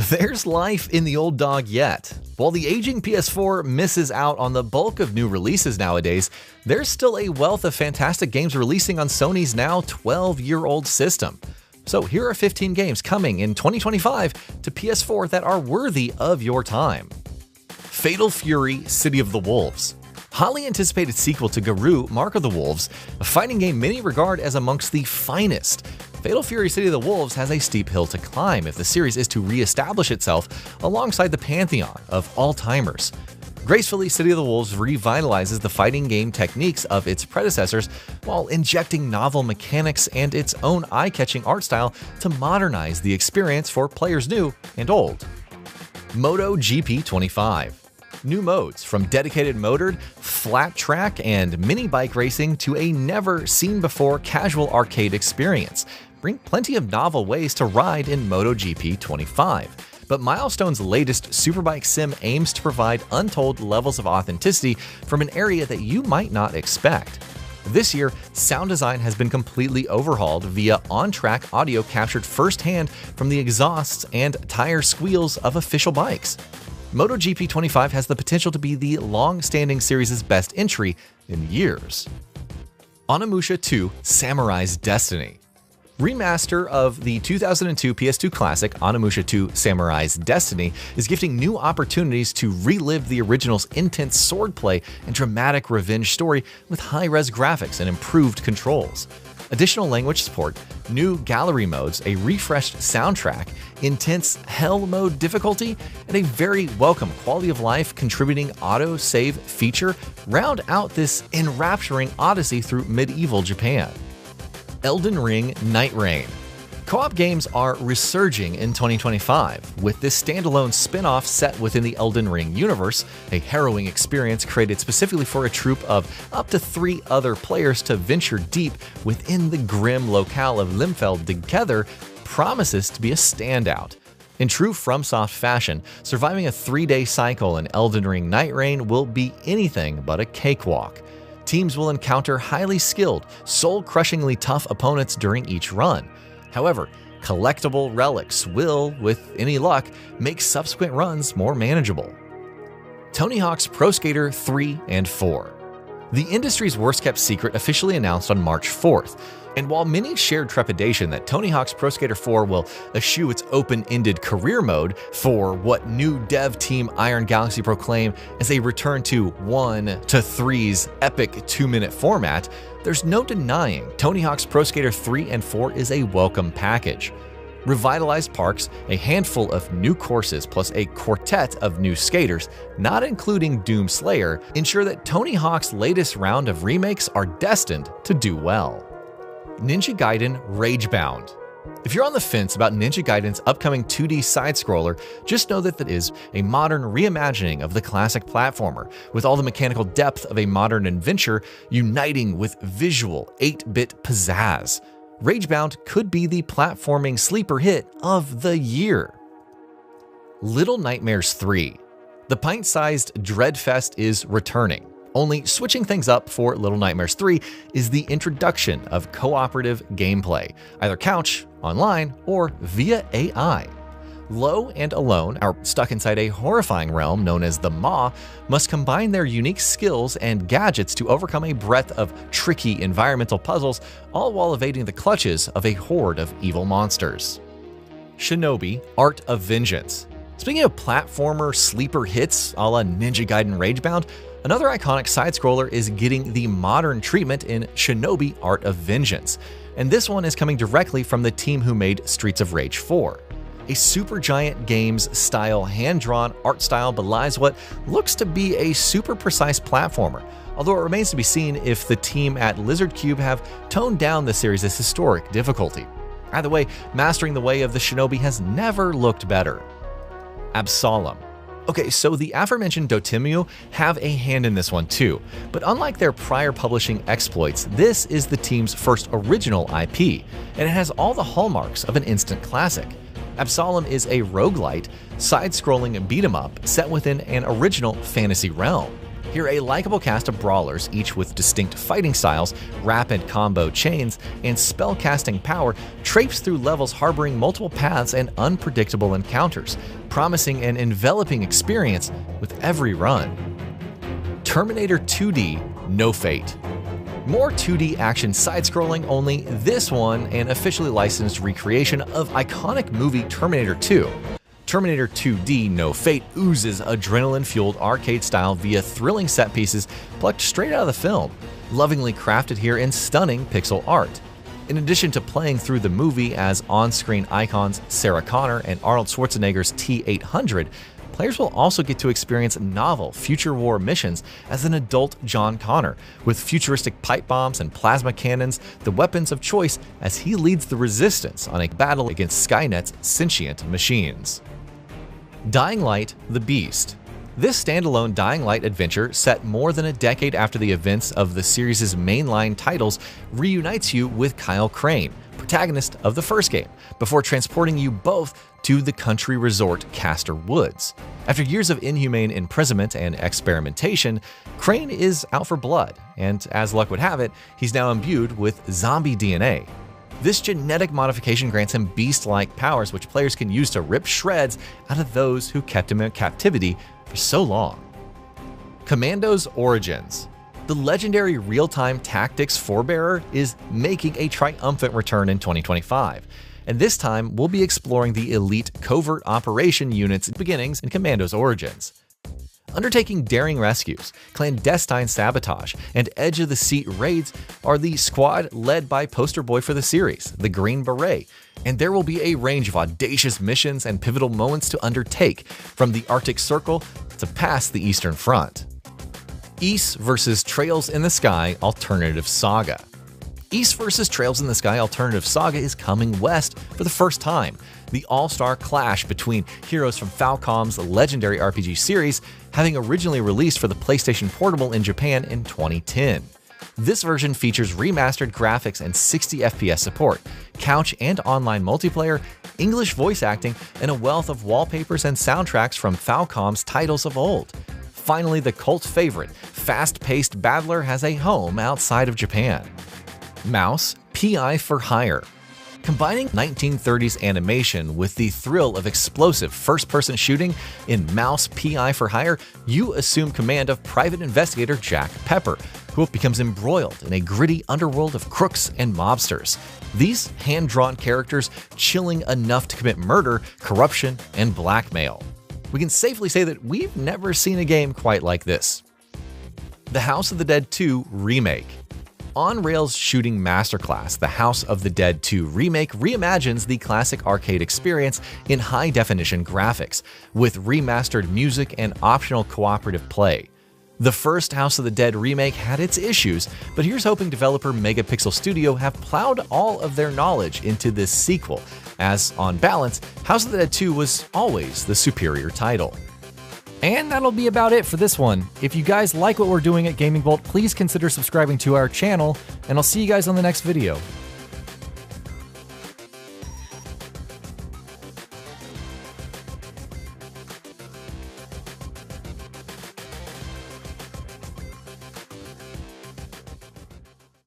There's life in the old dog yet. While the aging PS4 misses out on the bulk of new releases nowadays, there's still a wealth of fantastic games releasing on Sony's now 12-year-old system. So here are 15 games coming in 2025 to PS4 that are worthy of your time. Fatal Fury: City of the Wolves. Highly anticipated sequel to Garou: Mark of the Wolves, a fighting game many regard as amongst the finest. Fatal Fury: City of the Wolves has a steep hill to climb if the series is to re-establish itself alongside the pantheon of all-timers. Gracefully, City of the Wolves revitalizes the fighting game techniques of its predecessors while injecting novel mechanics and its own eye-catching art style to modernize the experience for players new and old. MotoGP 25. New modes, from dedicated motored, flat track, and mini bike racing to a never-seen-before casual arcade experience, bring plenty of novel ways to ride in MotoGP 25. But Milestone's latest Superbike sim aims to provide untold levels of authenticity from an area that you might not expect. This year, sound design has been completely overhauled via on-track audio captured firsthand from the exhausts and tire squeals of official bikes. MotoGP 25 has the potential to be the long-standing series' best entry in years. Onimusha 2: Samurai's Destiny. Remaster of the 2002 PS2 classic Onimusha 2: Samurai's Destiny is gifting new opportunities to relive the original's intense swordplay and dramatic revenge story with high-res graphics and improved controls. Additional language support, new gallery modes, a refreshed soundtrack, intense hell mode difficulty, and a very welcome quality of life contributing auto-save feature round out this enrapturing odyssey through medieval Japan. Elden Ring: Night Reign. Co-op games are resurging in 2025, with this standalone spin-off set within the Elden Ring universe, a harrowing experience created specifically for a troupe of up to 3 other players to venture deep within the grim locale of Limfeld together, promises to be a standout. In true FromSoft fashion, surviving a 3-day cycle in Elden Ring: Night Reign will be anything but a cakewalk. Teams will encounter highly skilled, soul-crushingly tough opponents during each run. However, collectible relics will, with any luck, make subsequent runs more manageable. Tony Hawk's Pro Skater 3 and 4. The industry's worst-kept secret officially announced on March 4th, and while many shared trepidation that Tony Hawk's Pro Skater 4 will eschew its open-ended career mode for what new dev team Iron Galaxy proclaim as a return to 1 to 3's epic 2-minute format, there's no denying Tony Hawk's Pro Skater 3 and 4 is a welcome package. Revitalized parks, a handful of new courses, plus a quartet of new skaters, not including Doom Slayer, ensure that Tony Hawk's latest round of remakes are destined to do well. Ninja Gaiden: Ragebound. If you're on the fence about Ninja Gaiden's upcoming 2D side-scroller, just know that is a modern reimagining of the classic platformer, with all the mechanical depth of a modern adventure uniting with visual 8-bit pizzazz. Ragebound could be the platforming sleeper hit of the year. Little Nightmares 3. The pint-sized Dreadfest is returning. Only switching things up for Little Nightmares 3 is the introduction of cooperative gameplay, either couch, online, or via AI. Lo and Alone are stuck inside a horrifying realm known as the Maw, must combine their unique skills and gadgets to overcome a breadth of tricky environmental puzzles, all while evading the clutches of a horde of evil monsters. Shinobi: Art of Vengeance. Speaking of platformer sleeper hits a la Ninja Gaiden Ragebound, another iconic side-scroller is getting the modern treatment in Shinobi: Art of Vengeance, and this one is coming directly from the team who made Streets of Rage 4. A Supergiant Games-style hand-drawn art style belies what looks to be a super precise platformer, although it remains to be seen if the team at Lizard Cube have toned down the series' historic difficulty. Either way, mastering the way of the Shinobi has never looked better. Absolem. Okay, so the aforementioned Dotemu have a hand in this one too, but unlike their prior publishing exploits, this is the team's first original IP, and it has all the hallmarks of an instant classic. Absolem is a roguelite, side-scrolling beat-em-up set within an original fantasy realm. Here, a likable cast of brawlers, each with distinct fighting styles, rapid combo chains, and spell-casting power, traipse through levels harboring multiple paths and unpredictable encounters, promising an enveloping experience with every run. Terminator 2D No Fate. More 2D action side-scrolling, only this one an officially licensed recreation of iconic movie Terminator 2. Terminator 2D No Fate oozes adrenaline-fueled arcade style via thrilling set pieces plucked straight out of the film, lovingly crafted here in stunning pixel art. In addition to playing through the movie as on-screen icons Sarah Connor and Arnold Schwarzenegger's T-800, players will also get to experience novel future war missions as an adult John Connor, with futuristic pipe bombs and plasma cannons the weapons of choice as he leads the resistance on a battle against Skynet's sentient machines. Dying Light: The Beast. This standalone Dying Light adventure, set more than a decade after the events of the series' mainline titles, reunites you with Kyle Crane, protagonist of the first game, before transporting you both to the country resort Castor Woods. After years of inhumane imprisonment and experimentation, Crane is out for blood, and as luck would have it, he's now imbued with zombie DNA. This genetic modification grants him beast-like powers which players can use to rip shreds out of those who kept him in captivity for so long. Commando's Origins. The legendary real-time tactics forebearer is making a triumphant return in 2025, and this time we'll be exploring the elite covert operation unit's beginnings in Commando's Origins. Undertaking daring rescues, clandestine sabotage, and edge-of-the-seat raids are the squad led by poster boy for the series, the Green Beret, and there will be a range of audacious missions and pivotal moments to undertake, from the Arctic Circle to past the Eastern Front. Ys vs. Trails in the Sky Alternative Saga. Ys vs. Trails in the Sky Alternative Saga is coming west for the first time, the all-star clash between heroes from Falcom's legendary RPG series, having originally released for the PlayStation Portable in Japan in 2010. This version features remastered graphics and 60 FPS support, couch and online multiplayer, English voice acting, and a wealth of wallpapers and soundtracks from Falcom's titles of old. Finally, the cult favorite, fast-paced battler has a home outside of Japan. Mouse Pi for Hire. Combining 1930s animation with the thrill of explosive first-person shooting, in Mouse Pi for Hire, you assume command of private investigator Jack Pepper, who becomes embroiled in a gritty underworld of crooks and mobsters. These hand-drawn characters chilling enough to commit murder, corruption, and blackmail. We can safely say that we've never seen a game quite like this. The House of the Dead 2 Remake. On-rails shooting masterclass, The House of the Dead 2 Remake reimagines the classic arcade experience in high-definition graphics, with remastered music and optional cooperative play. The first House of the Dead remake had its issues, but here's hoping developer Megapixel Studio have plowed all of their knowledge into this sequel, as, on balance, House of the Dead 2 was always the superior title. And that'll be about it for this one. If you guys like what we're doing at Gaming Bolt, please consider subscribing to our channel, and I'll see you guys on the next video.